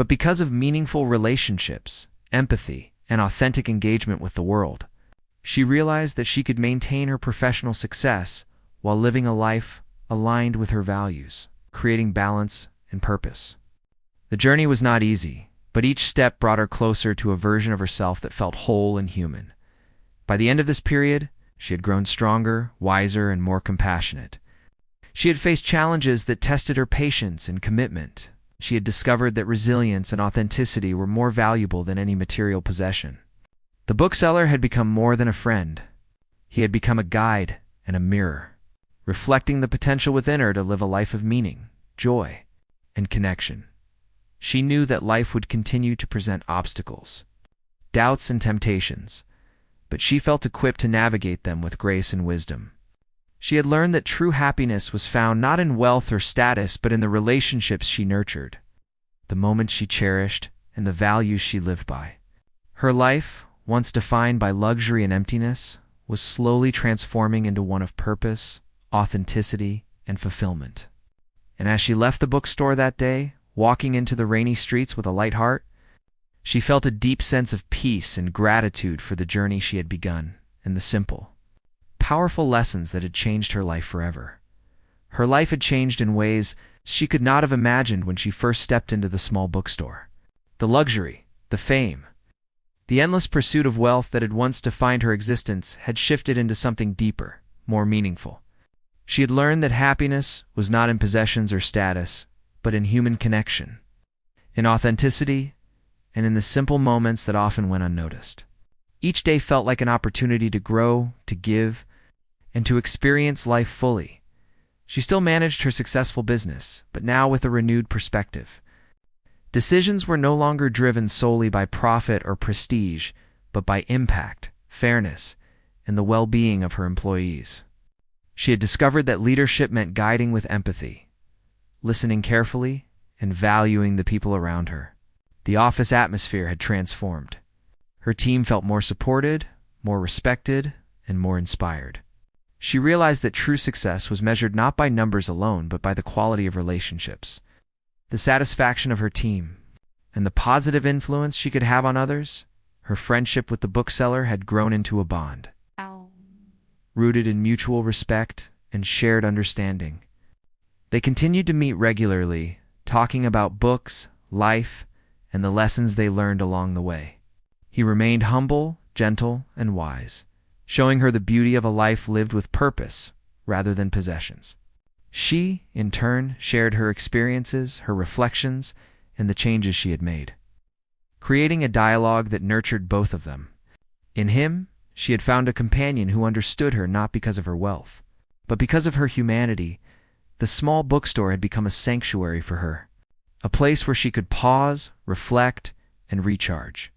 but because of meaningful relationships, empathy, and authentic engagement with the world. She realized that she could maintain her professional success while living a life aligned with her values, creating balance and purpose. The journey was not easy, but each step brought her closer to a version of herself that felt whole and human. By the end of this period, she had grown stronger, wiser, and more compassionate. She had faced challenges that tested her patience and commitment. She had discovered that resilience and authenticity were more valuable than any material possession. The bookseller had become more than a friend. He had become a guide and a mirror, reflecting the potential within her to live a life of meaning, joy, and connection. She knew that life would continue to present obstacles, doubts, and temptations, but she felt equipped to navigate them with grace and wisdom. She had learned that true happiness was found not in wealth or status, but in the relationships she nurtured, the moments she cherished, and the values she lived by. Her life, once defined by luxury and emptiness, was slowly transforming into one of purpose, authenticity, and fulfillment. And as she left the bookstore that day, walking into the rainy streets with a light heart, she felt a deep sense of peace and gratitude for the journey she had begun and the simple, powerful lessons that had changed her life forever. Her life had changed in ways she could not have imagined when she first stepped into the small bookstore. The luxury, the fame, the endless pursuit of wealth that had once defined her existence had shifted into something deeper, more meaningful. She had learned that happiness was not in possessions or status, but in human connection, in authenticity, and in the simple moments that often went unnoticed. Each day felt like an opportunity to grow, to give, and to experience life fully. She still managed her successful business, but now with a renewed perspective. Decisions were no longer driven solely by profit or prestige, but by impact, fairness, and the well-being of her employees. She had discovered that leadership meant guiding with empathy, listening carefully, and valuing the people around her. The office atmosphere had transformed. Her team felt more supported, more respected, and more inspired. She realized that true success was measured not by numbers alone, but by the quality of relationships, the satisfaction of her team, and the positive influence she could have on others. Her friendship with the bookseller had grown into a bond, rooted in mutual respect and shared understanding. They continued to meet regularly, talking about books, life, and the lessons they learned along the way. He remained humble, gentle, and wise, showing her the beauty of a life lived with purpose rather than possessions. She, in turn, shared her experiences, her reflections, and the changes she had made, creating a dialogue that nurtured both of them. In him, she had found a companion who understood her not because of her wealth, but because of her humanity. The small bookstore had become a sanctuary for her, a place where she could pause, reflect, and recharge.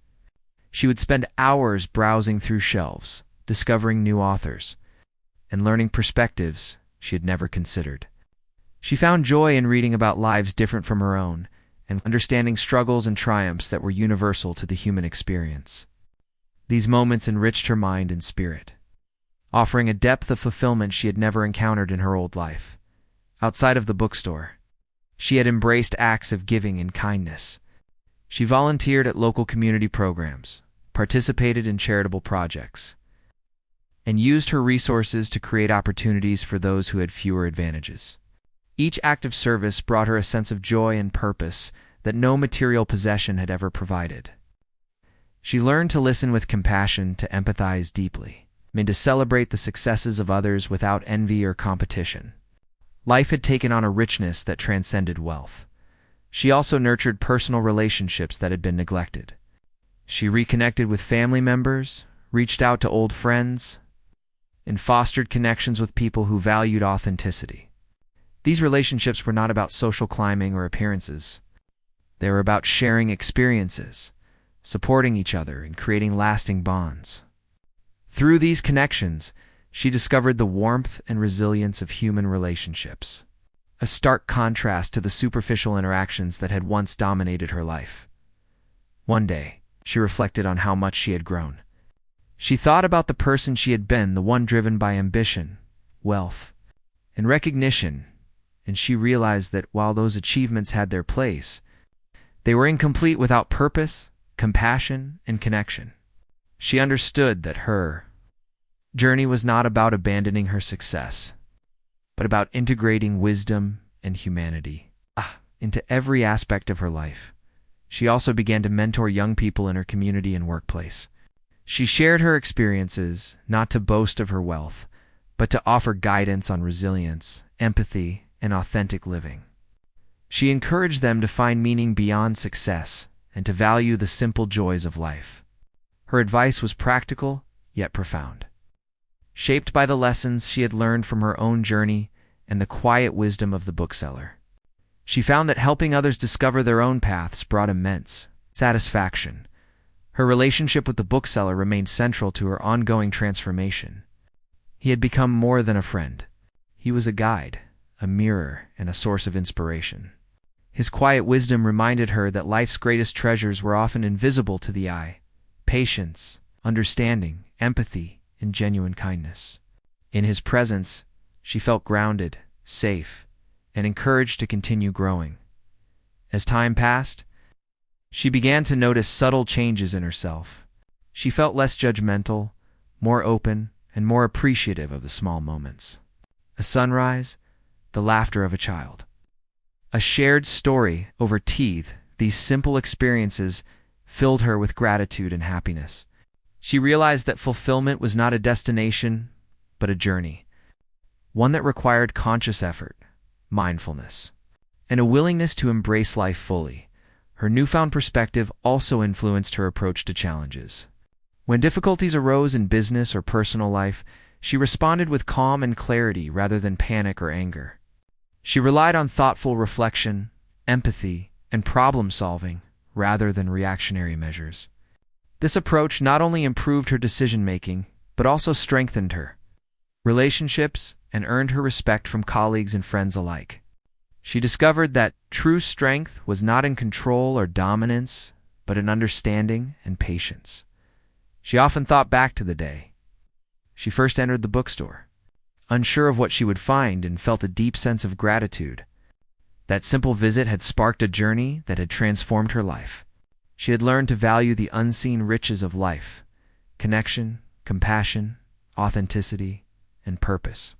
She would spend hours browsing through shelves, discovering new authors, and learning perspectives she had never considered. She found joy in reading about lives different from her own and understanding struggles and triumphs that were universal to the human experience. These moments enriched her mind and spirit, offering a depth of fulfillment she had never encountered in her old life. Outside of the bookstore, she had embraced acts of giving and kindness. She volunteered at local community programs, participated in charitable projects, and used her resources to create opportunities for those who had fewer advantages. Each act of service brought her a sense of joy and purpose that no material possession had ever provided. She learned to listen with compassion, to empathize deeply, and to celebrate the successes of others without envy or competition. Life had taken on a richness that transcended wealth. She also nurtured personal relationships that had been neglected. She reconnected with family members, reached out to old friends, and fostered connections with people who valued authenticity. These relationships were not about social climbing or appearances. They were about sharing experiences, supporting each other, and creating lasting bonds. Through these connections, she discovered the warmth and resilience of human relationships, a stark contrast to the superficial interactions that had once dominated her life. One day, she reflected on how much she had grown. She thought about the person she had been, the one driven by ambition, wealth, and recognition, and she realized that while those achievements had their place, They were incomplete without purpose, compassion, and connection. She understood that her journey was not about abandoning her success, but about integrating wisdom and humanity into every aspect of her life. She also began to mentor young people in her community and workplace. She shared her experiences not to boast of her wealth, but to offer guidance on resilience, empathy, and authentic living. She encouraged them to find meaning beyond success and to value the simple joys of life. Her advice was practical, yet profound. Shaped by the lessons she had learned from her own journey and the quiet wisdom of the bookseller, she found that helping others discover their own paths brought immense satisfaction. Her relationship with the bookseller remained central to her ongoing transformation. He had become more than a friend. He was a guide, a mirror, and a source of inspiration. His quiet wisdom reminded her that life's greatest treasures were often invisible to the eye: patience, understanding, empathy, and genuine kindness. In his presence, she felt grounded, safe, and encouraged to continue growing. As time passed, she began to notice subtle changes in herself. She felt less judgmental, more open, and more appreciative of the small moments. A sunrise, the laughter of a child, a shared story over tea. These simple experiences filled her with gratitude and happiness. She realized that fulfillment was not a destination, but a journey, one that required conscious effort, mindfulness, and a willingness to embrace life fully. Her newfound perspective also influenced her approach to challenges. When difficulties arose in business or personal life, she responded with calm and clarity rather than panic or anger. She relied on thoughtful reflection, empathy, and problem-solving rather than reactionary measures. This approach not only improved her decision-making, but also strengthened her relationships and earned her respect from colleagues and friends alike. She discovered that true strength was not in control or dominance, but in understanding and patience. She often thought back to the day she first entered the bookstore, unsure of what she would find, and felt a deep sense of gratitude. That simple visit had sparked a journey that had transformed her life. She had learned to value the unseen riches of life: connection, compassion, authenticity, and purpose.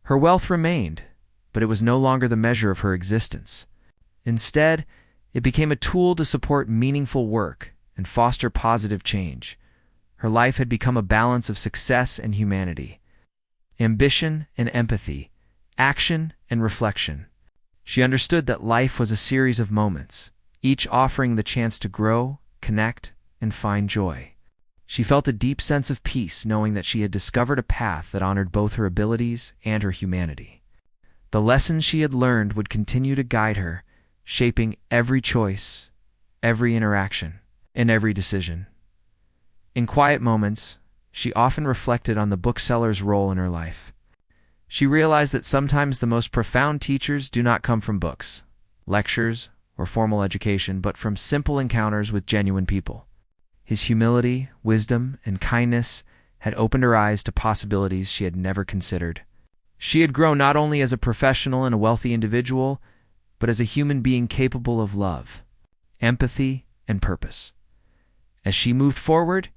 Her wealth remained, but it was no longer the measure of her existence. Instead, it became a tool to support meaningful work and foster positive change. Her life had become a balance of success and humanity, ambition and empathy, action and reflection. She understood that life was a series of moments, each offering the chance to grow, connect, and find joy. She felt a deep sense of peace knowing that she had discovered a path that honored both her abilities and her humanity. The lessons she had learned would continue to guide her, shaping every choice, every interaction, and every decision. In quiet moments, she often reflected on the bookseller's role in her life. She realized that sometimes the most profound teachers do not come from books, lectures, or formal education, but from simple encounters with genuine people. His humility, wisdom, and kindness had opened her eyes to possibilities she had never considered. She had grown not only as a professional and a wealthy individual, but as a human being capable of love, empathy, and purpose. As she moved forward,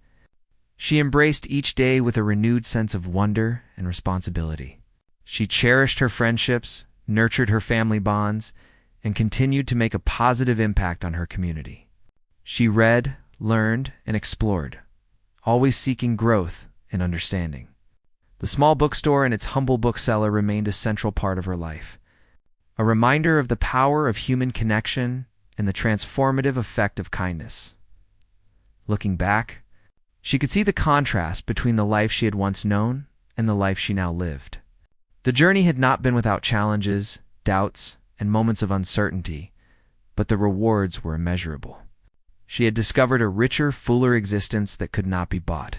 she embraced each day with a renewed sense of wonder and responsibility. She cherished her friendships, nurtured her family bonds, and continued to make a positive impact on her community. She read, learned, and explored, always seeking growth and understanding. The small bookstore and its humble bookseller remained a central part of her life, a reminder of the power of human connection and the transformative effect of kindness. Looking back, she could see the contrast between the life she had once known and the life she now lived. The journey had not been without challenges, doubts, and moments of uncertainty, but the rewards were immeasurable. She had discovered a richer, fuller existence that could not be bought,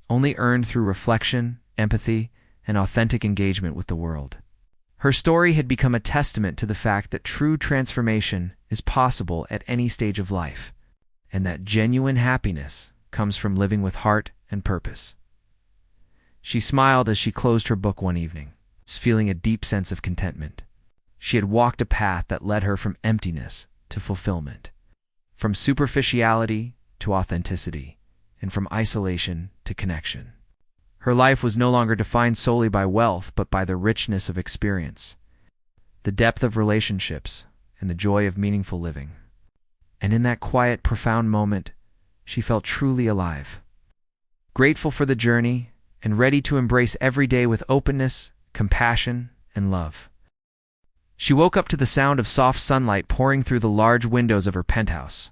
only earned through reflection, empathy, and authentic engagement with the world. Her story had become a testament to the fact that true transformation is possible at any stage of life, and that genuine happiness comes from living with heart and purpose. She smiled as she closed her book one evening, feeling a deep sense of contentment. She had walked a path that led her from emptiness to fulfillment, from superficiality to authenticity, and from isolation to connection. Her life was no longer defined solely by wealth, but by the richness of experience, the depth of relationships, and the joy of meaningful living. And in that quiet, profound moment, she felt truly alive, grateful for the journey, and ready to embrace every day with openness, compassion, and love. She woke up to the sound of soft sunlight pouring through the large windows of her penthouse.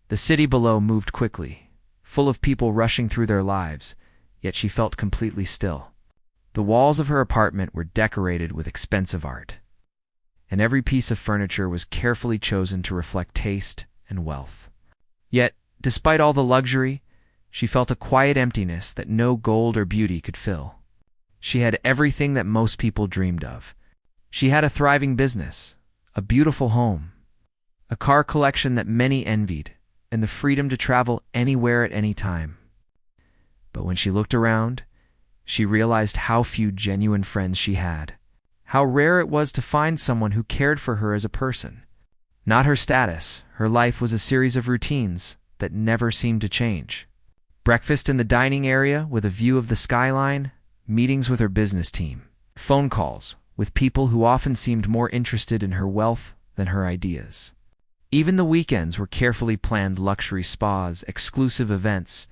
The city below moved quickly, full of people rushing through their lives, yet she felt completely still. The walls of her apartment were decorated with expensive art, and every piece of furniture was carefully chosen to reflect taste and wealth. Yet, despite all the luxury, she felt a quiet emptiness that no gold or beauty could fill. She had everything that most people dreamed of. She had a thriving business, a beautiful home, a car collection that many envied, and the freedom to travel anywhere at any time. But when she looked around, she realized how few genuine friends she had, how rare it was to find someone who cared for her as a person. Not her status, her life was a series of routines that never seemed to change. Breakfast in the dining area with a view of the skyline, meetings with her business team, phone calls with people who often seemed more interested in her wealth than her ideas. Even the weekends were carefully planned luxury spas, exclusive events,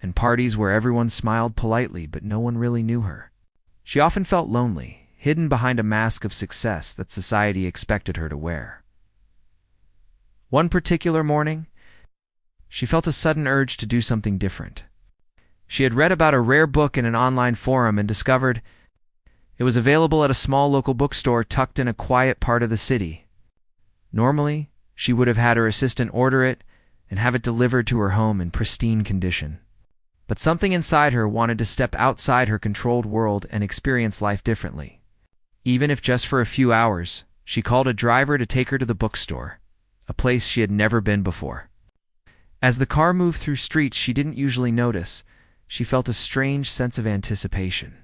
and parties where everyone smiled politely but no one really knew her. She often felt lonely, hidden behind a mask of success that society expected her to wear. One particular morning, she felt a sudden urge to do something different. She had read about a rare book in an online forum and discovered it was available at a small local bookstore tucked in a quiet part of the city. Normally, she would have had her assistant order it and have it delivered to her home in pristine condition. But something inside her wanted to step outside her controlled world and experience life differently. Even if just for a few hours, she called a driver to take her to the bookstore, a place she had never been before. As the car moved through streets she didn't usually notice, she felt a strange sense of anticipation.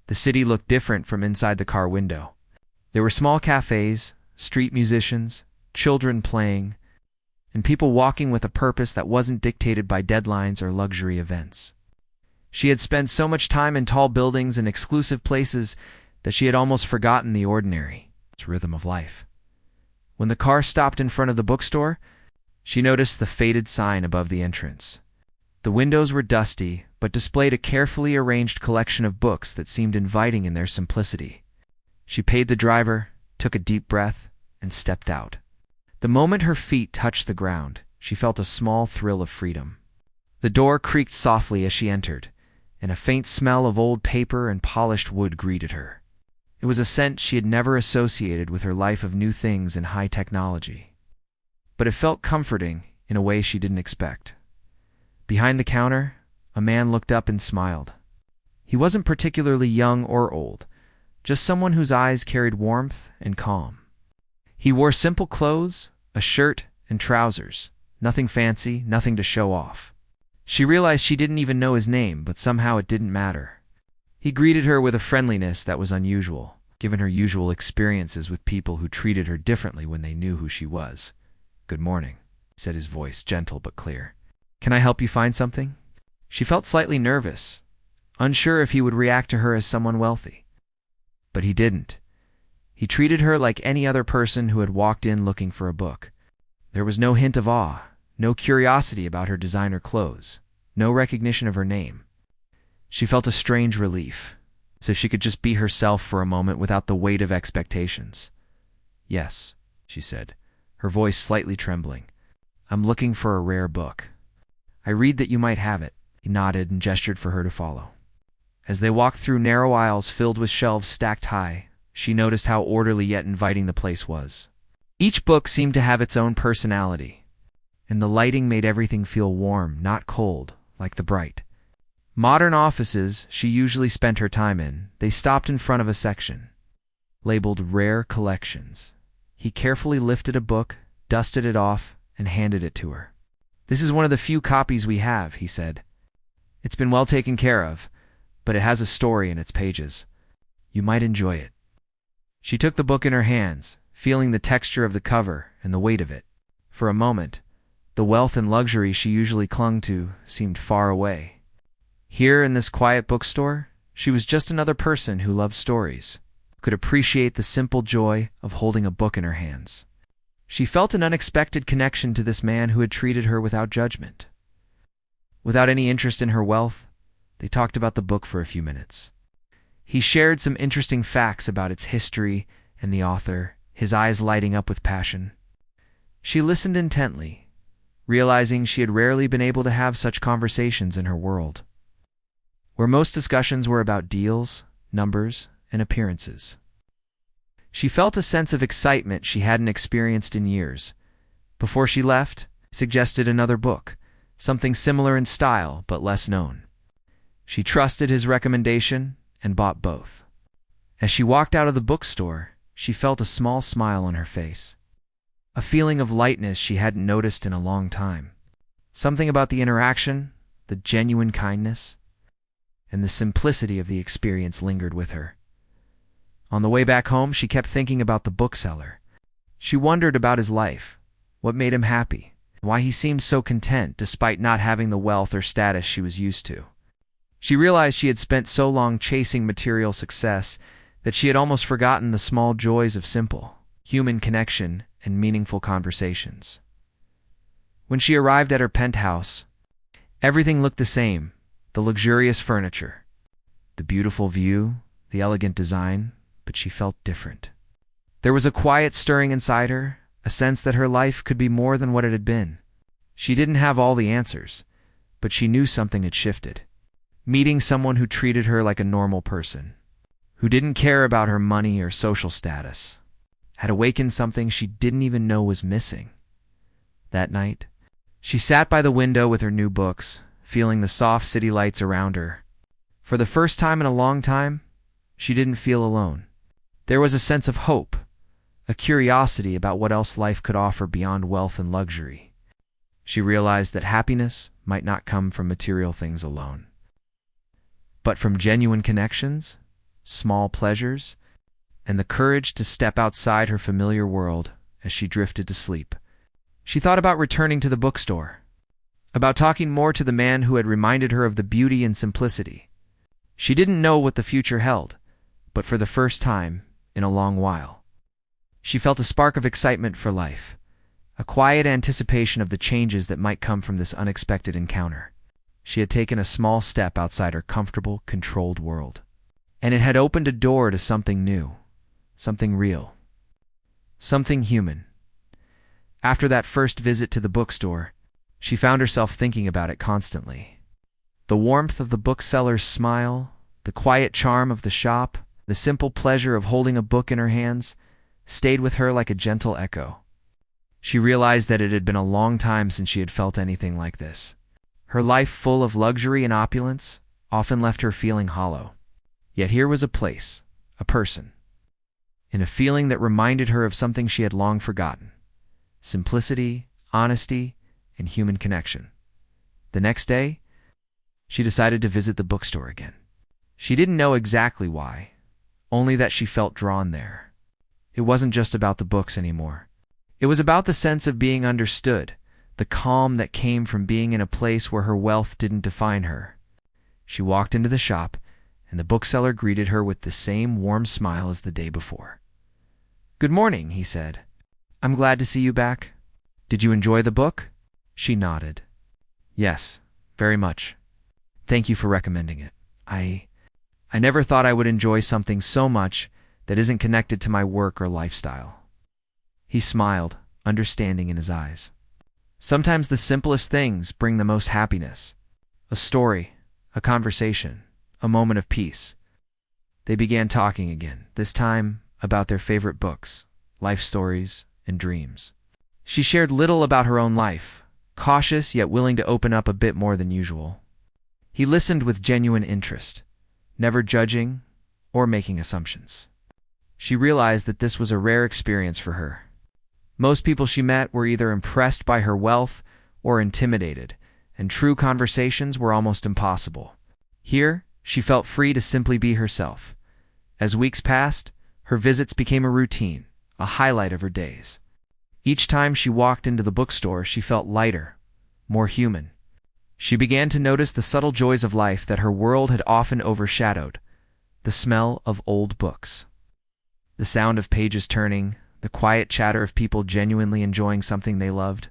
The city looked different from inside the car window. There were small cafes, street musicians, children playing, and people walking with a purpose that wasn't dictated by deadlines or luxury events. She had spent so much time in tall buildings and exclusive places that she had almost forgotten the ordinary, its rhythm of life. When the car stopped in front of the bookstore, she noticed the faded sign above the entrance. The windows were dusty, but displayed a carefully arranged collection of books that seemed inviting in their simplicity. She paid the driver, took a deep breath, and stepped out. The moment her feet touched the ground, she felt a small thrill of freedom. The door creaked softly as she entered, and a faint smell of old paper and polished wood greeted her. It was a scent she had never associated with her life of new things and high technology. But it felt comforting in a way she didn't expect. Behind the counter, a man looked up and smiled. He wasn't particularly young or old, just someone whose eyes carried warmth and calm. He wore simple clothes, a shirt and trousers, nothing fancy, nothing to show off. She realized she didn't even know his name, but somehow it didn't matter. He greeted her with a friendliness that was unusual, given her usual experiences with people who treated her differently when they knew who she was. "Good morning," said his voice, gentle but clear. "Can I help you find something?" She felt slightly nervous, unsure if he would react to her as someone wealthy. But he didn't. He treated her like any other person who had walked in looking for a book. There was no hint of awe, no curiosity about her designer clothes, no recognition of her name. She felt a strange relief, as if she could just be herself for a moment without the weight of expectations. "Yes," she said, her voice slightly trembling. "I'm looking for a rare book. I read that you might have it." He nodded and gestured for her to follow. As they walked through narrow aisles filled with shelves stacked high, she noticed how orderly yet inviting the place was. Each book seemed to have its own personality, and the lighting made everything feel warm, not cold, like the bright modern offices she usually spent her time in. They stopped in front of a section labeled Rare Collections. He carefully lifted a book, dusted it off, and handed it to her. "This is one of the few copies we have," he said. "It's been well taken care of, but it has a story in its pages. You might enjoy it." She took the book in her hands, feeling the texture of the cover and the weight of it. For a moment, the wealth and luxury she usually clung to seemed far away. Here in this quiet bookstore, she was just another person who loved stories, could appreciate the simple joy of holding a book in her hands. She felt an unexpected connection to this man who had treated her without judgment. Without any interest in her wealth, they talked about the book for a few minutes. He shared some interesting facts about its history and the author, his eyes lighting up with passion. She listened intently, realizing she had rarely been able to have such conversations in her world, where most discussions were about deals, numbers, and appearances. She felt a sense of excitement she hadn't experienced in years. Before she left, he suggested another book, something similar in style but less known. She trusted his recommendation and bought both. As she walked out of the bookstore, she felt a small smile on her face, a feeling of lightness she hadn't noticed in a long time. Something about the interaction, the genuine kindness, and the simplicity of the experience lingered with her. On the way back home, she kept thinking about the bookseller. She wondered about his life, what made him happy, why he seemed so content despite not having the wealth or status she was used to. She realized she had spent so long chasing material success that she had almost forgotten the small joys of simple, human connection and meaningful conversations. When she arrived at her penthouse, everything looked the same: the luxurious furniture, the beautiful view, the elegant design, but she felt different. There was a quiet stirring inside her, a sense that her life could be more than what it had been. She didn't have all the answers, but she knew something had shifted. Meeting someone who treated her like a normal person, who didn't care about her money or social status, had awakened something she didn't even know was missing. That night, she sat by the window with her new books, feeling the soft city lights around her. For the first time in a long time, she didn't feel alone. There was a sense of hope, a curiosity about what else life could offer beyond wealth and luxury. She realized that happiness might not come from material things alone, but from genuine connections, small pleasures, and the courage to step outside her familiar world. As she drifted to sleep, she thought about returning to the bookstore, about talking more to the man who had reminded her of the beauty and simplicity. She didn't know what the future held, but for the first time in a long while, she felt a spark of excitement for life, a quiet anticipation of the changes that might come from this unexpected encounter. She had taken a small step outside her comfortable, controlled world, and it had opened a door to something new, something real, something human. After that first visit to the bookstore, she found herself thinking about it constantly. The warmth of the bookseller's smile, the quiet charm of the shop, the simple pleasure of holding a book in her hands stayed with her like a gentle echo. She realized that it had been a long time since she had felt anything like this. Her life full of luxury and opulence often left her feeling hollow. Yet here was a place, a person, and a feeling that reminded her of something she had long forgotten: simplicity, honesty, and human connection. The next day, she decided to visit the bookstore again. She didn't know exactly why, only that she felt drawn there. It wasn't just about the books anymore. It was about the sense of being understood, the calm that came from being in a place where her wealth didn't define her. She walked into the shop, and the bookseller greeted her with the same warm smile as the day before. "Good morning," he said. "I'm glad to see you back. Did you enjoy the book?" She nodded. "Yes, very much. Thank you for recommending it. I never thought I would enjoy something so much that isn't connected to my work or lifestyle." He smiled, understanding in his eyes. Sometimes the simplest things bring the most happiness. A story, a conversation, a moment of peace. They began talking again, this time about their favorite books, life stories, and dreams. She shared little about her own life, cautious yet willing to open up a bit more than usual. He listened with genuine interest, never judging or making assumptions. She realized that this was a rare experience for her. Most people she met were either impressed by her wealth or intimidated, and true conversations were almost impossible. Here, she felt free to simply be herself. As weeks passed, her visits became a routine, a highlight of her days. Each time she walked into the bookstore, she felt lighter, more human. She began to notice the subtle joys of life that her world had often overshadowed: the smell of old books, the sound of pages turning, the quiet chatter of people genuinely enjoying something they loved.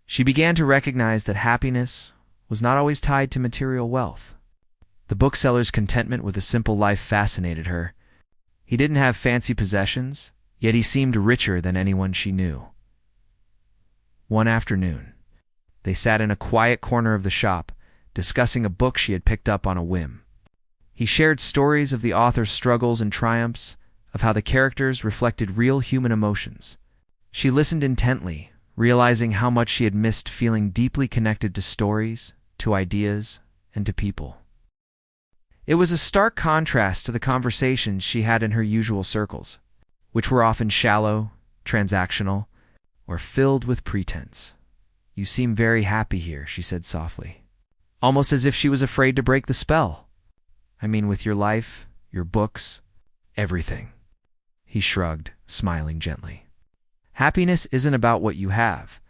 She began to recognize that happiness was not always tied to material wealth. The bookseller's contentment with a simple life fascinated her. He didn't have fancy possessions, yet he seemed richer than anyone she knew. One afternoon, they sat in a quiet corner of the shop, discussing a book she had picked up on a whim. He shared stories of the author's struggles and triumphs, of how the characters reflected real human emotions. She listened intently, realizing how much she had missed feeling deeply connected to stories, to ideas, and to people. It was a stark contrast to the conversations she had in her usual circles, which were often shallow, transactional, or filled with pretense. "You seem very happy here," she said softly, almost as if she was afraid to break the spell. "I mean, with your life, your books, everything." He shrugged, smiling gently. "Happiness isn't about what you have.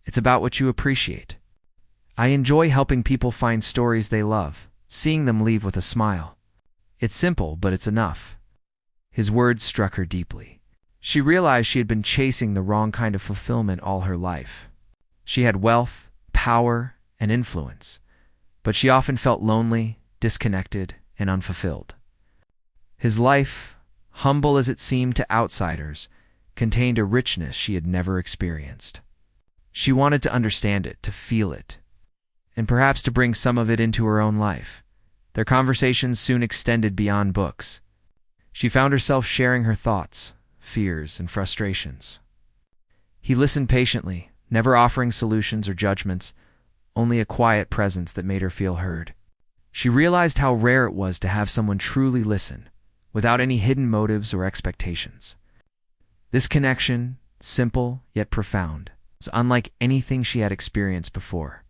It's about what you appreciate. I enjoy helping people find stories they love, seeing them leave with a smile. It's simple, but it's enough." His words struck her deeply. She realized she had been chasing the wrong kind of fulfillment all her life. She had wealth, power, and influence, but she often felt lonely, disconnected, and unfulfilled. His life, humble as it seemed to outsiders, contained a richness she had never experienced. She wanted to understand it, to feel it, and perhaps to bring some of it into her own life. Their conversations soon extended beyond books. She found herself sharing her thoughts, fears, and frustrations. He listened patiently, never offering solutions or judgments, only a quiet presence that made her feel heard. She realized how rare it was to have someone truly listen, without any hidden motives or expectations. This connection, simple yet profound, was unlike anything she had experienced before.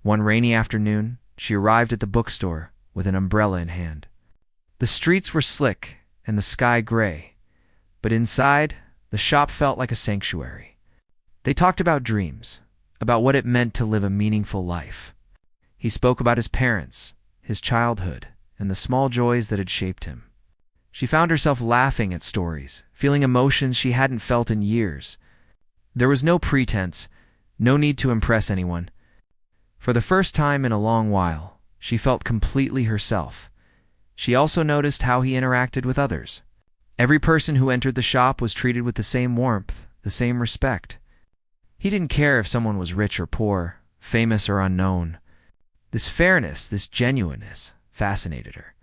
One rainy afternoon, she arrived at the bookstore with an umbrella in hand. The streets were slick and the sky gray, but inside, the shop felt like a sanctuary. They talked about dreams, about what it meant to live a meaningful life. He spoke about his parents, his childhood, and the small joys that had shaped him. She found herself laughing at stories, feeling emotions she hadn't felt in years. There was no pretense, no need to impress anyone. For the first time in a long while, she felt completely herself. She also noticed how he interacted with others. Every person who entered the shop was treated with the same warmth, the same respect. He didn't care if someone was rich or poor, famous or unknown. This fairness, this genuineness, fascinated her.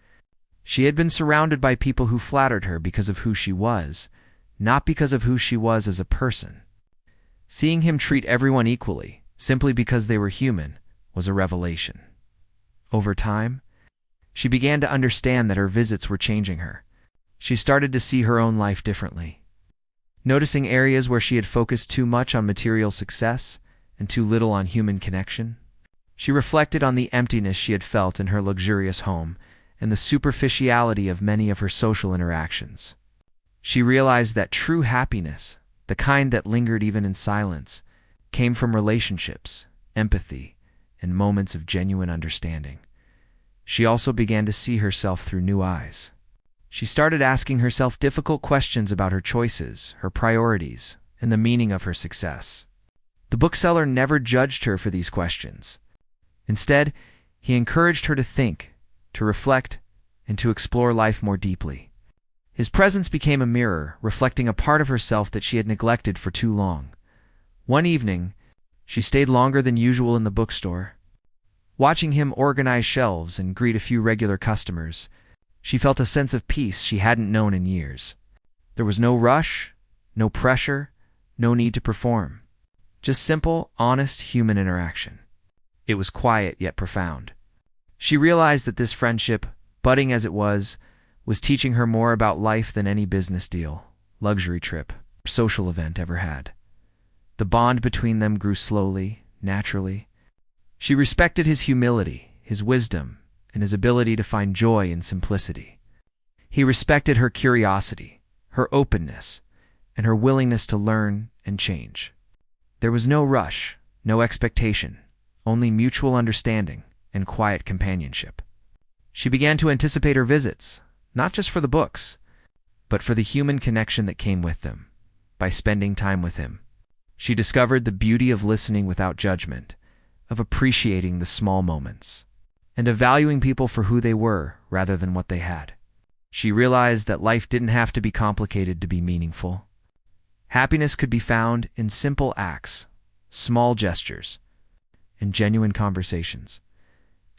She had been surrounded by people who flattered her because of who she was, not because of who she was as a person. Seeing him treat everyone equally, simply because they were human, was a revelation. Over time, she began to understand that her visits were changing her. She started to see her own life differently, noticing areas where she had focused too much on material success and too little on human connection. She reflected on the emptiness she had felt in her luxurious home and the superficiality of many of her social interactions. She realized that true happiness, the kind that lingered even in silence, came from relationships, empathy, and moments of genuine understanding. She also began to see herself through new eyes. She started asking herself difficult questions about her choices, her priorities, and the meaning of her success. The bookseller never judged her for these questions. Instead, he encouraged her to think, to reflect, and to explore life more deeply. His presence became a mirror, reflecting a part of herself that she had neglected for too long. One evening, she stayed longer than usual in the bookstore. Watching him organize shelves and greet a few regular customers, she felt a sense of peace she hadn't known in years. There was no rush, no pressure, no need to perform. Just simple, honest human interaction. It was quiet yet profound. She realized that this friendship, budding as it was teaching her more about life than any business deal, luxury trip, or social event ever had. The bond between them grew slowly, naturally. She respected his humility, his wisdom, and his ability to find joy in simplicity. He respected her curiosity, her openness, and her willingness to learn and change. There was no rush, no expectation, only mutual understanding and quiet companionship. She began to anticipate her visits, not just for the books, but for the human connection that came with them. By spending time with him, she discovered the beauty of listening without judgment, of appreciating the small moments, and of valuing people for who they were rather than what they had. She realized that life didn't have to be complicated to be meaningful. Happiness could be found in simple acts, small gestures, and genuine conversations.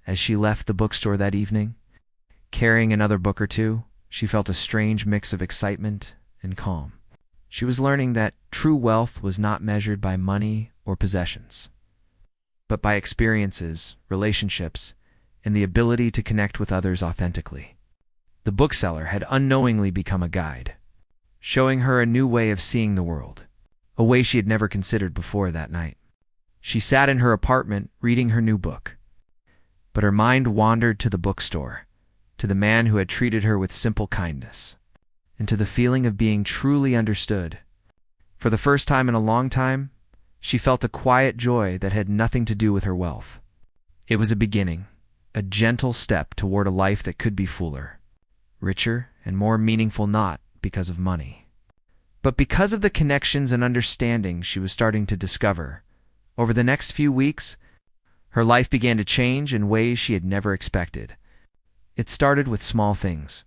As she left the bookstore that evening, carrying another book or two, she felt a strange mix of excitement and calm. She was learning that true wealth was not measured by money or possessions, but by experiences, relationships, and the ability to connect with others authentically. The bookseller had unknowingly become a guide, showing her a new way of seeing the world, a way she had never considered before that night. She sat in her apartment reading her new book, but her mind wandered to the bookstore, to the man who had treated her with simple kindness, and to the feeling of being truly understood. For the first time in a long time, she felt a quiet joy that had nothing to do with her wealth. It was a beginning, a gentle step toward a life that could be fuller, richer, and more meaningful, not because of money, but because of the connections and understanding she was starting to discover. Over the next few weeks, her life began to change in ways she had never expected. It started with small things.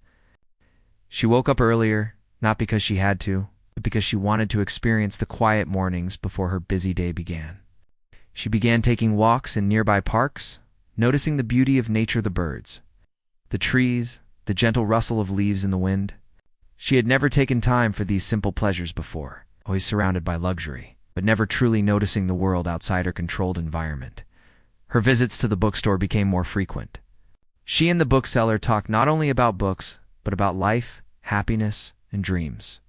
She woke up earlier, not because she had to, but because she wanted to experience the quiet mornings before her busy day began. She began taking walks in nearby parks, noticing the beauty of nature, the birds, the trees, the gentle rustle of leaves in the wind. She had never taken time for these simple pleasures before, always surrounded by luxury, but never truly noticing the world outside her controlled environment. Her visits to the bookstore became more frequent. She and the bookseller talked not only about books, but about life, happiness, and dreams.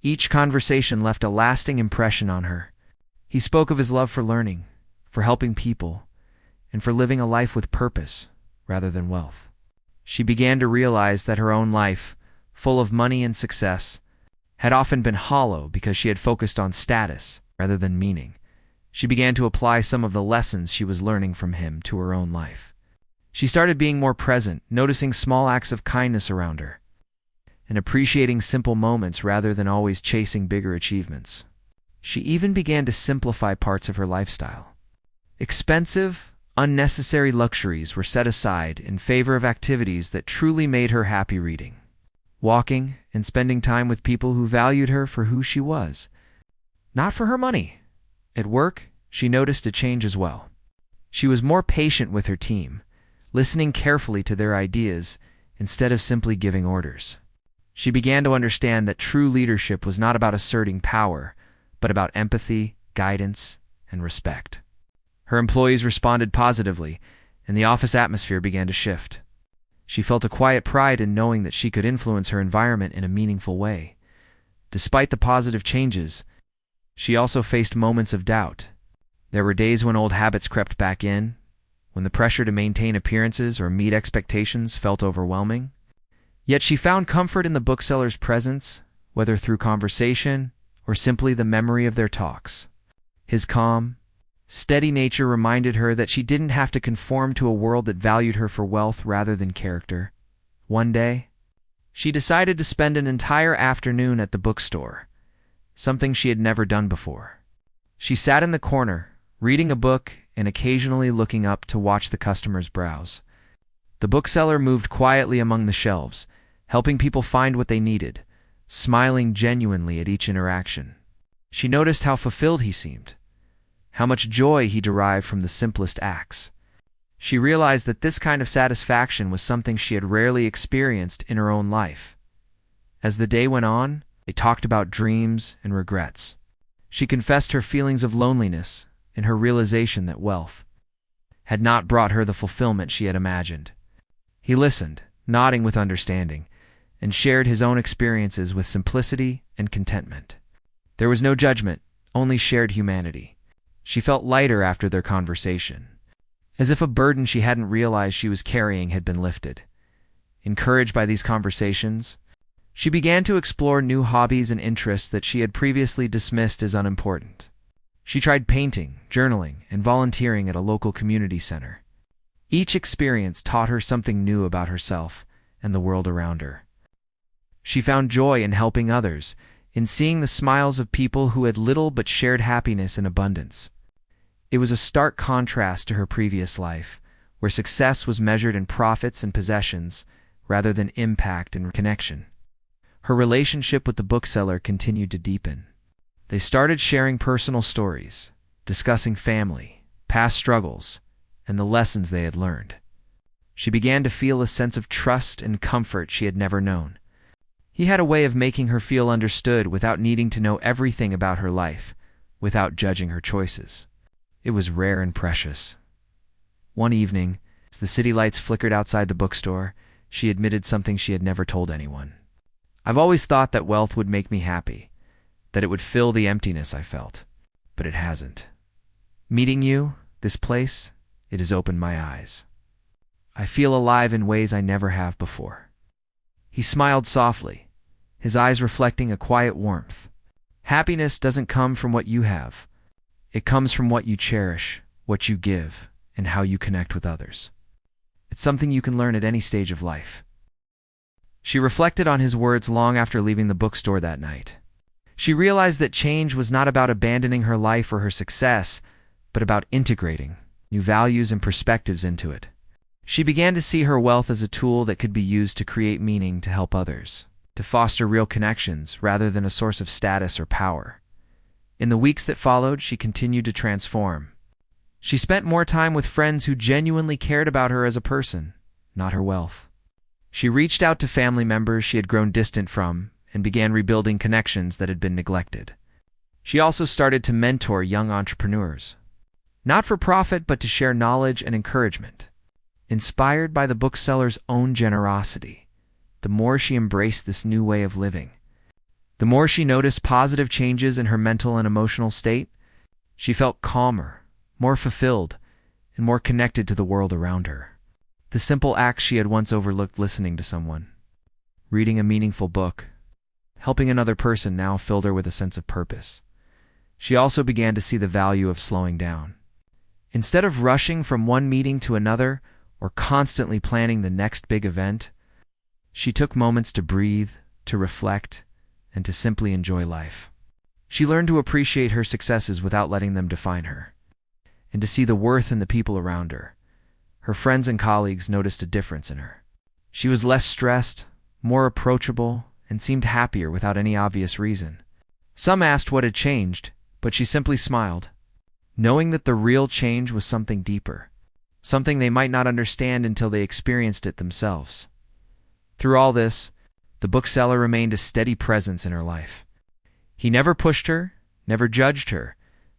Each conversation left a lasting impression on her. He spoke of his love for learning, for helping people, and for living a life with purpose rather than wealth. She began to realize that her own life, full of money and success, had often been hollow because she had focused on status rather than meaning. She began to apply some of the lessons she was learning from him to her own life. She started being more present, noticing small acts of kindness around her, and appreciating simple moments rather than always chasing bigger achievements. She even began to simplify parts of her lifestyle. Expensive, unnecessary luxuries were set aside in favor of activities that truly made her happy: reading, walking, and spending time with people who valued her for who she was, not for her money. At work, she noticed a change as well. She was more patient with her team, listening carefully to their ideas instead of simply giving orders. She began to understand that true leadership was not about asserting power, but about empathy, guidance, and respect. Her employees responded positively, and the office atmosphere began to shift. She felt a quiet pride in knowing that she could influence her environment in a meaningful way. Despite the positive changes, she also faced moments of doubt. There were days when old habits crept back in, when the pressure to maintain appearances or meet expectations felt overwhelming. Yet she found comfort in the bookseller's presence, whether through conversation or simply the memory of their talks. His calm, steady nature reminded her that she didn't have to conform to a world that valued her for wealth rather than character. One day, she decided to spend an entire afternoon at the bookstore, something she had never done before. She sat in the corner, reading a book and occasionally looking up to watch the customers browse. The bookseller moved quietly among the shelves, helping people find what they needed, smiling genuinely at each interaction. She noticed how fulfilled he seemed, how much joy he derived from the simplest acts. She realized that this kind of satisfaction was something she had rarely experienced in her own life. As the day went on, they talked about dreams and regrets. She confessed her feelings of loneliness and her realization that wealth had not brought her the fulfillment she had imagined. He listened, nodding with understanding, and shared his own experiences with simplicity and contentment. There was no judgment, only shared humanity. She felt lighter after their conversation, as if a burden she hadn't realized she was carrying had been lifted. Encouraged by these conversations, She began to explore new hobbies and interests that she had previously dismissed as unimportant. She tried painting, journaling, and volunteering at a local community center. Each experience taught her something new about herself and the world around her. She found joy in helping others, in seeing the smiles of people who had little but shared happiness and abundance. It was a stark contrast to her previous life, where success was measured in profits and possessions rather than impact and connection. Her relationship with the bookseller continued to deepen. They started sharing personal stories, discussing family, past struggles, and the lessons they had learned. She began to feel a sense of trust and comfort she had never known. He had a way of making her feel understood without needing to know everything about her life, without judging her choices. It was rare and precious. One evening, as the city lights flickered outside the bookstore, she admitted something she had never told anyone. "I've always thought that wealth would make me happy, that it would fill the emptiness I felt, but it hasn't. Meeting you, this place, it has opened my eyes. I feel alive in ways I never have before." He smiled softly, his eyes reflecting a quiet warmth. Happiness doesn't come from what you have. It comes from what you cherish, what you give, and how you connect with others. It's something you can learn at any stage of life. She reflected on his words long after leaving the bookstore that night. She realized that change was not about abandoning her life or her success, but about integrating new values and perspectives into it. She began to see her wealth as a tool that could be used to create meaning, to help others, to foster real connections rather than a source of status or power. In the weeks that followed, she continued to transform. She spent more time with friends who genuinely cared about her as a person, not her wealth. She reached out to family members she had grown distant from and began rebuilding connections that had been neglected. She also started to mentor young entrepreneurs, not for profit but to share knowledge and encouragement. Inspired by the bookseller's own generosity, the more she embraced this new way of living, the more she noticed positive changes in her mental and emotional state. She felt calmer, more fulfilled, and more connected to the world around her. The simple acts she had once overlooked, listening to someone, reading a meaningful book, helping another person, now filled her with a sense of purpose. She also began to see the value of slowing down. Instead of rushing from one meeting to another or constantly planning the next big event, she took moments to breathe, to reflect, and to simply enjoy life. She learned to appreciate her successes without letting them define her, and to see the worth in the people around her. Her friends and colleagues noticed a difference in her. She was less stressed, more approachable, and seemed happier without any obvious reason. Some asked what had changed, but she simply smiled, knowing that the real change was something deeper, something they might not understand until they experienced it themselves. Through all this, the bookseller remained a steady presence in her life. He never pushed her, never judged her,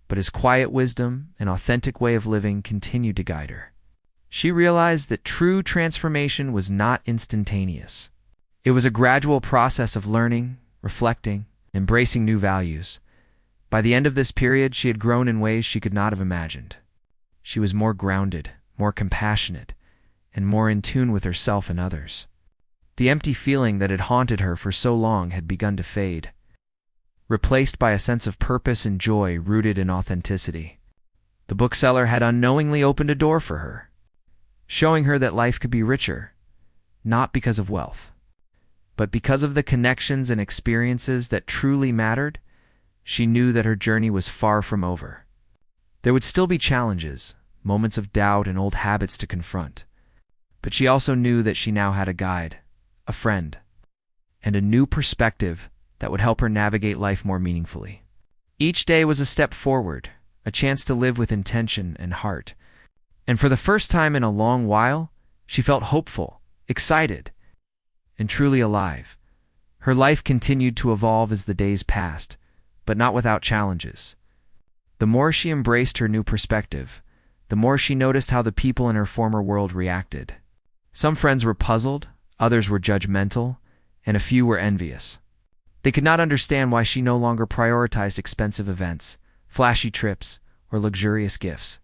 but his quiet wisdom and authentic way of living continued to guide her. She realized that true transformation was not instantaneous. It was a gradual process of learning, reflecting, embracing new values. By the end of this period, she had grown in ways she could not have imagined. She was more grounded, more compassionate, and more in tune with herself and others. The empty feeling that had haunted her for so long had begun to fade, replaced by a sense of purpose and joy rooted in authenticity. The bookseller had unknowingly opened a door for her, showing her that life could be richer, not because of wealth, but because of the connections and experiences that truly mattered. She knew that her journey was far from over. There would still be challenges, moments of doubt, and old habits to confront, but she also knew that she now had a guide, a friend, and a new perspective that would help her navigate life more meaningfully. Each day was a step forward, a chance to live with intention and heart. And for the first time in a long while, she felt hopeful, excited, and truly alive. Her life continued to evolve as the days passed, but not without challenges. The more she embraced her new perspective, the more she noticed how the people in her former world reacted. Some friends were puzzled, others were judgmental, and a few were envious. They could not understand why she no longer prioritized expensive events, flashy trips, or luxurious gifts.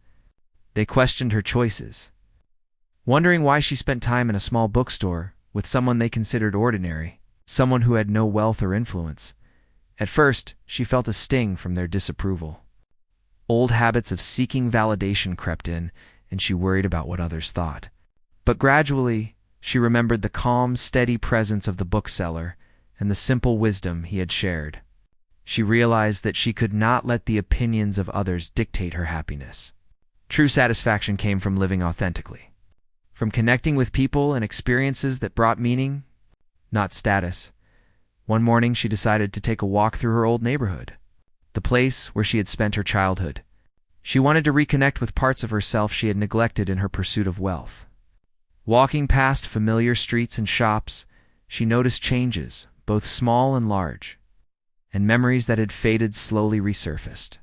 They questioned her choices, wondering why she spent time in a small bookstore with someone they considered ordinary. someone who had no wealth or influence. At first, she felt a sting from their disapproval. Old habits of seeking validation crept in, and she worried about what others thought. But gradually, she remembered the calm, steady presence of the bookseller and the simple wisdom he had shared. She realized that she could not let the opinions of others dictate her happiness. True satisfaction came from living authentically, from connecting with people and experiences that brought meaning, not status. One morning, she decided to take a walk through her old neighborhood, the place where she had spent her childhood. She wanted to reconnect with parts of herself she had neglected in her pursuit of wealth. Walking past familiar streets and shops, she noticed changes, both small and large, and memories that had faded slowly resurfaced.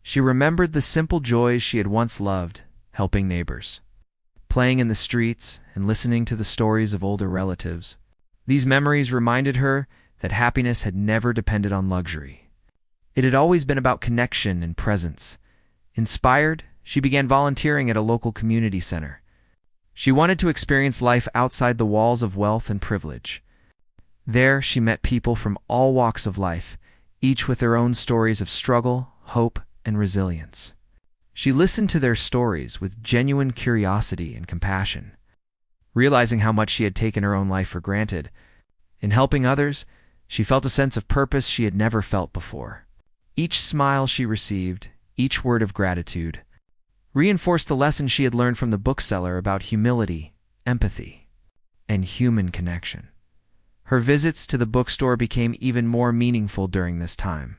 She remembered the simple joys she had once loved, helping neighbors, playing in the streets, and listening to the stories of older relatives. These memories reminded her that happiness had never depended on luxury. It had always been about connection and presence. Inspired, she began volunteering at a local community center. She wanted to experience life outside the walls of wealth and privilege. There, she met people from all walks of life, each with their own stories of struggle, hope, and resilience. She listened to their stories with genuine curiosity and compassion. Realizing how much she had taken her own life for granted, in helping others, she felt a sense of purpose she had never felt before. Each smile she received, each word of gratitude, reinforced the lesson she had learned from the bookseller about humility, empathy, and human connection. Her visits to the bookstore became even more meaningful during this time.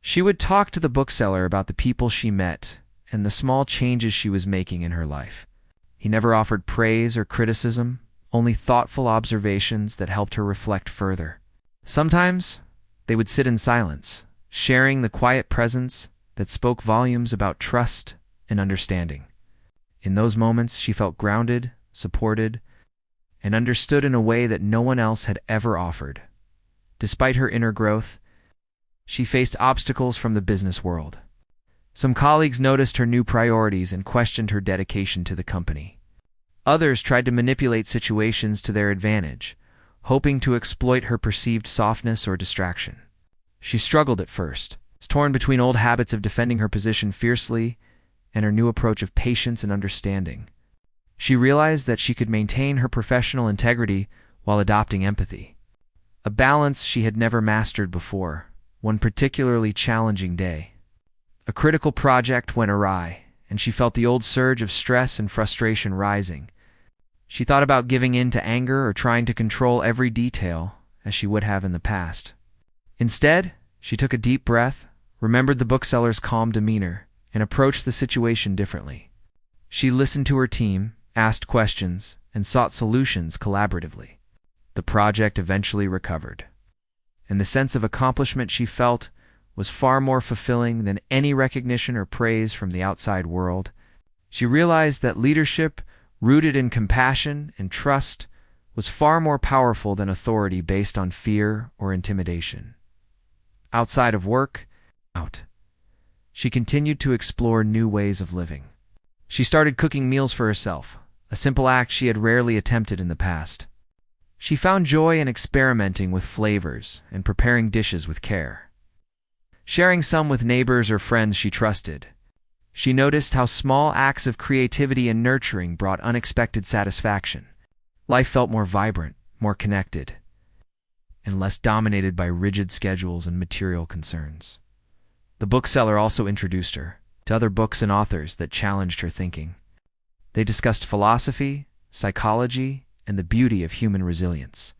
She would talk to the bookseller about the people she met and the small changes she was making in her life. He never offered praise or criticism, only thoughtful observations that helped her reflect further. Sometimes, they would sit in silence, sharing the quiet presence that spoke volumes about trust and understanding. In those moments, she felt grounded, supported, and understood in a way that no one else had ever offered. Despite her inner growth, she faced obstacles from the business world. Some colleagues noticed her new priorities and questioned her dedication to the company. Others tried to manipulate situations to their advantage, hoping to exploit her perceived softness or distraction. She struggled at first, torn between old habits of defending her position fiercely and her new approach of patience and understanding. She realized that she could maintain her professional integrity while adopting empathy, a balance she had never mastered before. One particularly challenging day, a critical project went awry, and she felt the old surge of stress and frustration rising. She thought about giving in to anger or trying to control every detail, as she would have in the past. Instead, she took a deep breath, remembered the bookseller's calm demeanor, and approached the situation differently. She listened to her team, asked questions, and sought solutions collaboratively. The project eventually recovered, and the sense of accomplishment she felt was far more fulfilling than any recognition or praise from the outside world. She realized that leadership, rooted in compassion and trust, was far more powerful than authority based on fear or intimidation. Outside of work, she continued to explore new ways of living. She started cooking meals for herself, a simple act she had rarely attempted in the past. She found joy in experimenting with flavors and preparing dishes with care. Sharing some with neighbors or friends she trusted, she noticed how small acts of creativity and nurturing brought unexpected satisfaction. Life felt more vibrant, more connected, and less dominated by rigid schedules and material concerns. The bookseller also introduced her to other books and authors that challenged her thinking. They discussed philosophy, psychology, and the beauty of human resilience.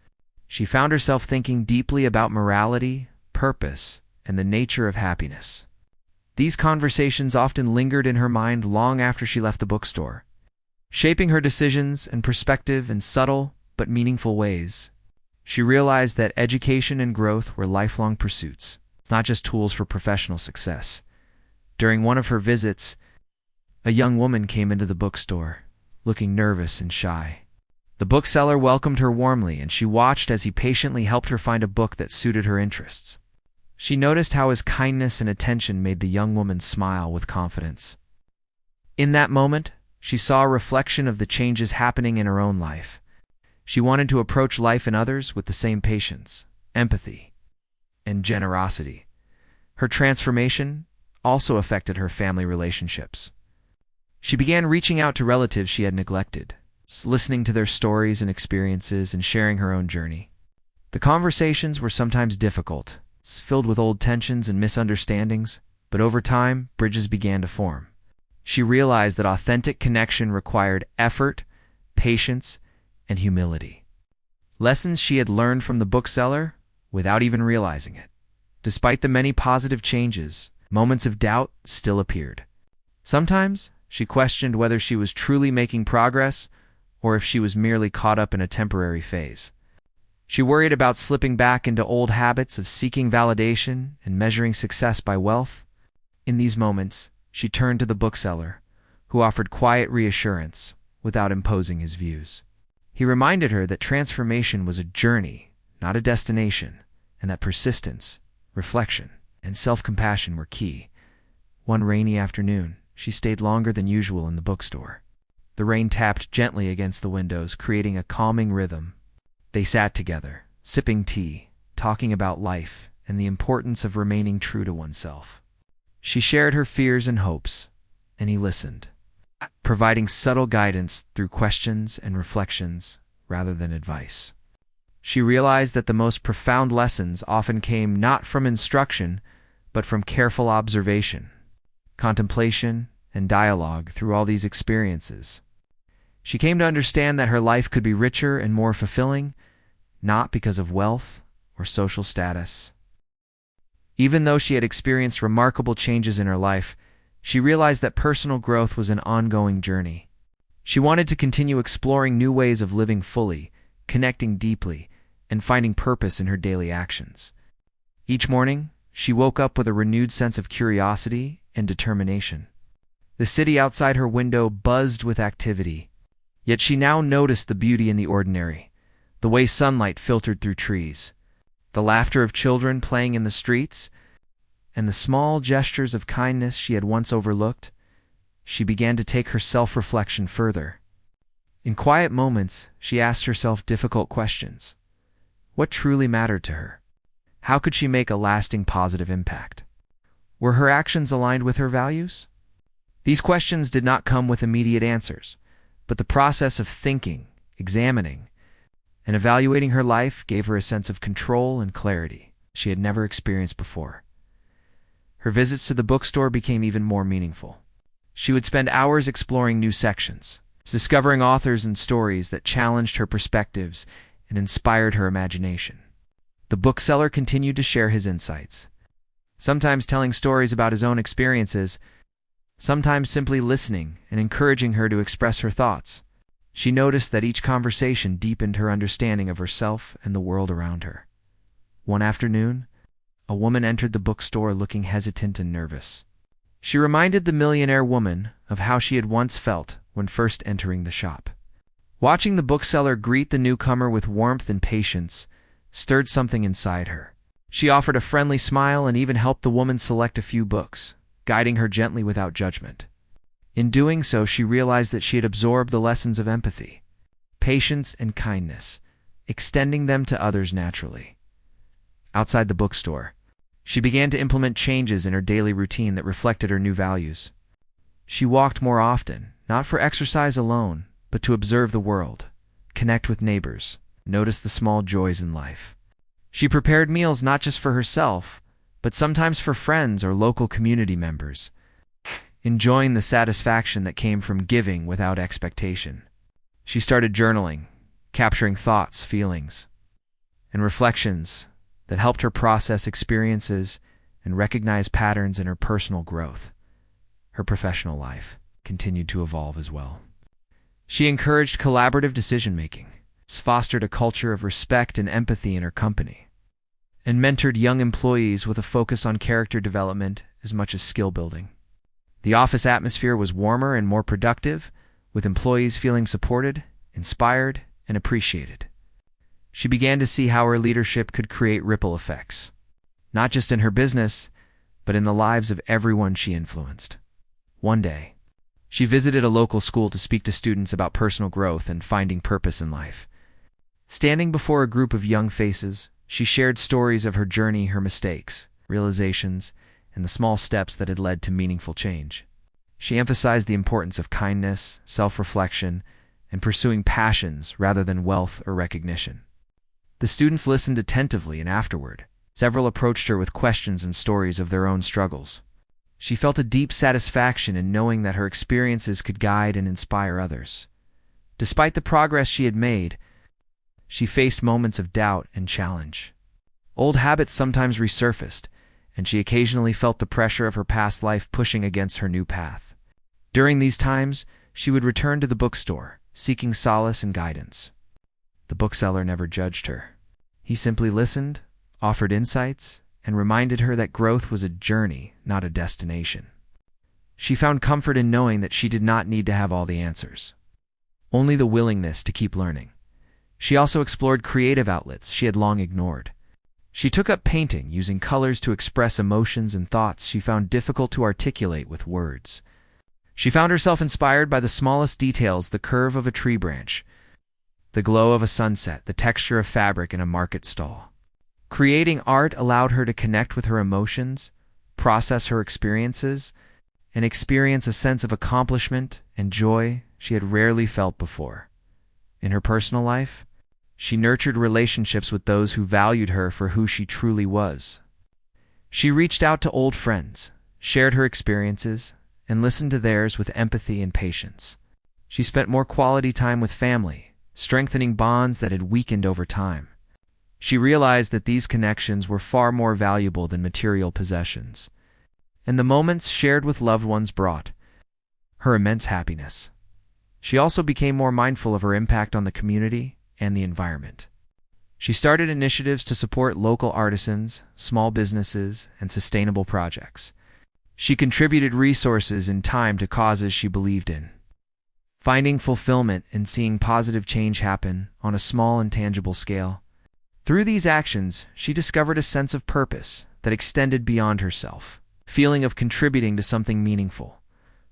She found herself thinking deeply about morality, purpose, and the nature of happiness. These conversations often lingered in her mind long after she left the bookstore, shaping her decisions and perspective in subtle but meaningful ways. She realized that education and growth were lifelong pursuits, not just tools for professional success. During one of her visits, a young woman came into the bookstore, looking nervous and shy. The bookseller welcomed her warmly, and she watched as he patiently helped her find a book that suited her interests. She noticed how his kindness and attention made the young woman smile with confidence. In that moment, she saw a reflection of the changes happening in her own life. She wanted to approach life and others with the same patience, empathy, and generosity. Her transformation also affected her family relationships. She began reaching out to relatives she had neglected, listening to their stories and experiences and sharing her own journey. The conversations were sometimes difficult, filled with old tensions and misunderstandings, but over time, bridges began to form. She realized that authentic connection required effort, patience, and humility. Lessons she had learned from the bookseller without even realizing it. Despite the many positive changes, moments of doubt still appeared. Sometimes, she questioned whether she was truly making progress or if she was merely caught up in a temporary phase. She worried about slipping back into old habits of seeking validation and measuring success by wealth. In these moments, she turned to the bookseller, who offered quiet reassurance without imposing his views. He reminded her that transformation was a journey, not a destination, and that persistence, reflection, and self-compassion were key. One rainy afternoon, she stayed longer than usual in the bookstore. The rain tapped gently against the windows, creating a calming rhythm. They sat together, sipping tea, talking about life and the importance of remaining true to oneself. She shared her fears and hopes, and he listened, providing subtle guidance through questions and reflections rather than advice. She realized that the most profound lessons often came not from instruction, but from careful observation, contemplation, and dialogue. Through all these experiences, she came to understand that her life could be richer and more fulfilling, not because of wealth or social status. Even though she had experienced remarkable changes in her life, she realized that personal growth was an ongoing journey. She wanted to continue exploring new ways of living fully, connecting deeply, and finding purpose in her daily actions. Each morning, she woke up with a renewed sense of curiosity and determination. The city outside her window buzzed with activity, yet she now noticed the beauty in the ordinary, the way sunlight filtered through trees, the laughter of children playing in the streets, and the small gestures of kindness she had once overlooked. She began to take her self-reflection further. In quiet moments, she asked herself difficult questions. What truly mattered to her? How could she make a lasting positive impact? Were her actions aligned with her values? These questions did not come with immediate answers, but the process of thinking, examining, and evaluating her life gave her a sense of control and clarity she had never experienced before. Her visits to the bookstore became even more meaningful. She would spend hours exploring new sections, discovering authors and stories that challenged her perspectives and inspired her imagination. The bookseller continued to share his insights, sometimes telling stories about his own experiences, sometimes simply listening and encouraging her to express her thoughts. She noticed that each conversation deepened her understanding of herself and the world around her. One afternoon, a woman entered the bookstore looking hesitant and nervous. She reminded the millionaire woman of how she had once felt when first entering the shop. Watching the bookseller greet the newcomer with warmth and patience stirred something inside her. She offered a friendly smile and even helped the woman select a few books, guiding her gently without judgment. In doing so, she realized that she had absorbed the lessons of empathy, patience, and kindness, extending them to others naturally. Outside the bookstore, she began to implement changes in her daily routine that reflected her new values. She walked more often, not for exercise alone, but to observe the world, connect with neighbors, notice the small joys in life. She prepared meals not just for herself, but sometimes for friends or local community members, enjoying the satisfaction that came from giving without expectation. She started journaling, capturing thoughts, feelings, and reflections that helped her process experiences and recognize patterns in her personal growth. Her professional life continued to evolve as well. She encouraged collaborative decision-making, fostered a culture of respect and empathy in her company, and mentored young employees with a focus on character development as much as skill building. The office atmosphere was warmer and more productive, with employees feeling supported, inspired, and appreciated. She began to see how her leadership could create ripple effects, not just in her business, but in the lives of everyone she influenced. One day, she visited a local school to speak to students about personal growth and finding purpose in life. Standing before a group of young faces, She shared stories of her journey, her mistakes, realizations, and the small steps that had led to meaningful change. She emphasized the importance of kindness, self-reflection, and pursuing passions rather than wealth or recognition. The students listened attentively, and afterward, several approached her with questions and stories of their own struggles. She felt a deep satisfaction in knowing that her experiences could guide and inspire others. Despite the progress she had made, she faced moments of doubt and challenge. Old habits sometimes resurfaced, and she occasionally felt the pressure of her past life pushing against her new path. During these times, she would return to the bookstore, seeking solace and guidance. The bookseller never judged her. He simply listened, offered insights, and reminded her that growth was a journey, not a destination. She found comfort in knowing that she did not need to have all the answers, only the willingness to keep learning. She also explored creative outlets she had long ignored. She took up painting, using colors to express emotions and thoughts she found difficult to articulate with words. She found herself inspired by the smallest details: the curve of a tree branch, the glow of a sunset, the texture of fabric in a market stall. Creating art allowed her to connect with her emotions, process her experiences, and experience a sense of accomplishment and joy she had rarely felt before. In her personal life, she nurtured relationships with those who valued her for who she truly was. She reached out to old friends, shared her experiences, and listened to theirs with empathy and patience. She spent more quality time with family, strengthening bonds that had weakened over time. She realized that these connections were far more valuable than material possessions, and the moments shared with loved ones brought her immense happiness. She also became more mindful of her impact on the community and the environment. She started initiatives to support local artisans, small businesses, and sustainable projects. She contributed resources and time to causes she believed in, finding fulfillment in seeing positive change happen on a small and tangible scale. Through these actions, she discovered a sense of purpose that extended beyond herself, a feeling of contributing to something meaningful.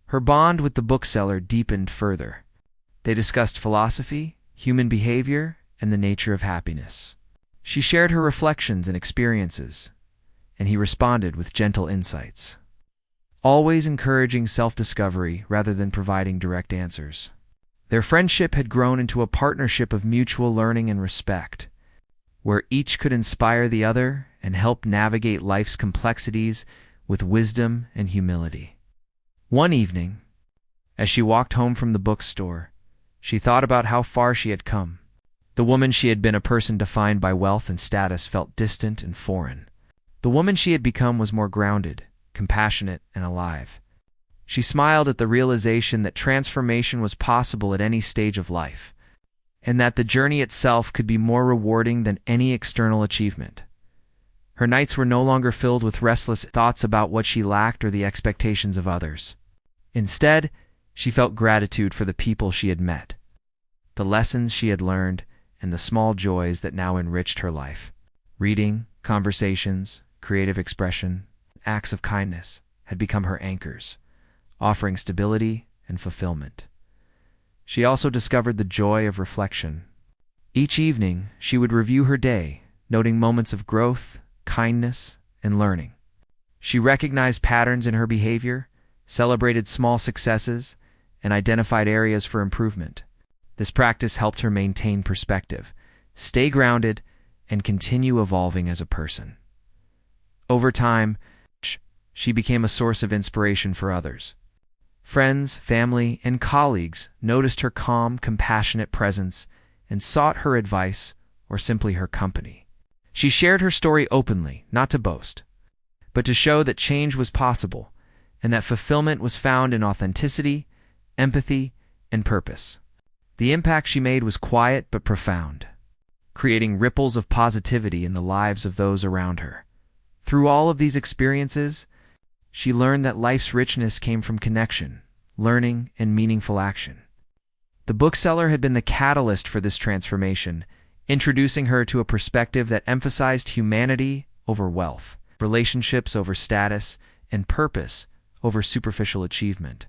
Her bond with the bookseller deepened further. They discussed philosophy, human behavior, and the nature of happiness. She shared her reflections and experiences, and he responded with gentle insights, always encouraging self-discovery rather than providing direct answers. Their friendship had grown into a partnership of mutual learning and respect, where each could inspire the other and help navigate life's complexities with wisdom and humility. One evening, as she walked home from the bookstore, she thought about how far she had come. The woman she had been, a person defined by wealth and status, felt distant and foreign. The woman she had become was more grounded, compassionate, and alive. She smiled at the realization that transformation was possible at any stage of life, and that the journey itself could be more rewarding than any external achievement. Her nights were no longer filled with restless thoughts about what she lacked or the expectations of others. Instead, she felt gratitude for the people she had met, the lessons she had learned, and the small joys that now enriched her life. Reading, conversations, creative expression, acts of kindness had become her anchors, offering stability and fulfillment. She also discovered the joy of reflection. Each evening, she would review her day, noting moments of growth, kindness, and learning. She recognized patterns in her behavior, celebrated small successes, and identified areas for improvement. This practice helped her maintain perspective, stay grounded, and continue evolving as a person. Over time, she became a source of inspiration for others. Friends, family, and colleagues noticed her calm, compassionate presence and sought her advice or simply her company. She shared her story openly, not to boast, but to show that change was possible and that fulfillment was found in authenticity, empathy, and purpose. The impact she made was quiet but profound, creating ripples of positivity in the lives of those around her. Through all of these experiences, she learned that life's richness came from connection, learning, and meaningful action. The bookseller had been the catalyst for this transformation, introducing her to a perspective that emphasized humanity over wealth, relationships over status, and purpose over superficial achievement.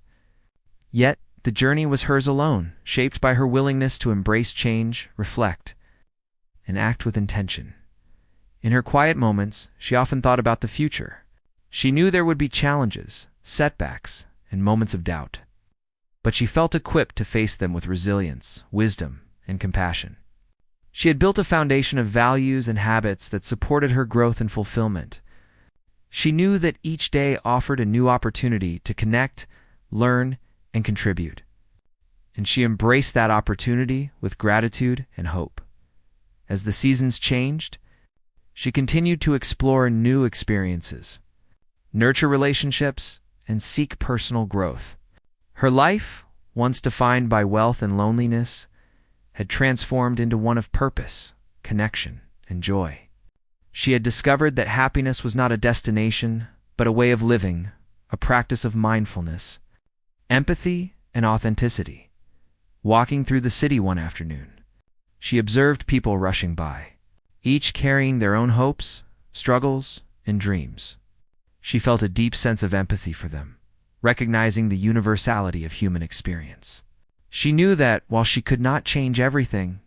Yet, the journey was hers alone, shaped by her willingness to embrace change, reflect, and act with intention. In her quiet moments, she often thought about the future. She knew there would be challenges, setbacks, and moments of doubt. But she felt equipped to face them with resilience, wisdom, and compassion. She had built a foundation of values and habits that supported her growth and fulfillment. She knew that each day offered a new opportunity to connect, learn, and contribute. And she embraced that opportunity with gratitude and hope. As the seasons changed, she continued to explore new experiences, nurture relationships, and seek personal growth. Her life, once defined by wealth and loneliness, had transformed into one of purpose, connection, and joy. She had discovered that happiness was not a destination, but a way of living, a practice of mindfulness, empathy, and authenticity. Walking through the city one afternoon, she observed people rushing by, each carrying their own hopes, struggles, and dreams. She felt a deep sense of empathy for them, recognizing the universality of human experience. She knew that, while she could not change everything,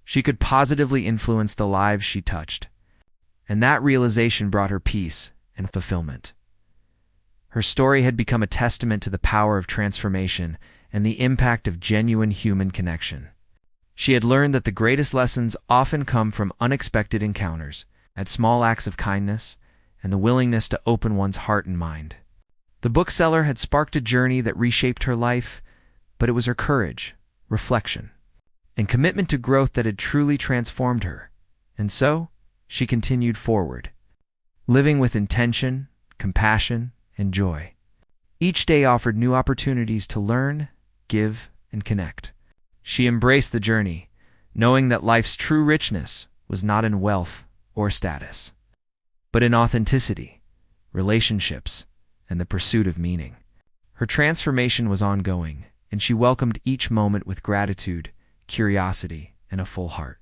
she could positively influence the lives she touched, and that realization brought her peace and fulfillment. Her story had become a testament to the power of transformation and the impact of genuine human connection. She had learned that the greatest lessons often come from unexpected encounters, at small acts of kindness, and the willingness to open one's heart and mind. The bookseller had sparked a journey that reshaped her life, but it was her courage, reflection, and commitment to growth that had truly transformed her. And so, she continued forward, living with intention, compassion, and joy. Each day offered new opportunities to learn, give, and connect. She embraced the journey, knowing that life's true richness was not in wealth or status, but in authenticity, relationships, and the pursuit of meaning. Her transformation was ongoing, and she welcomed each moment with gratitude, curiosity, and a full heart.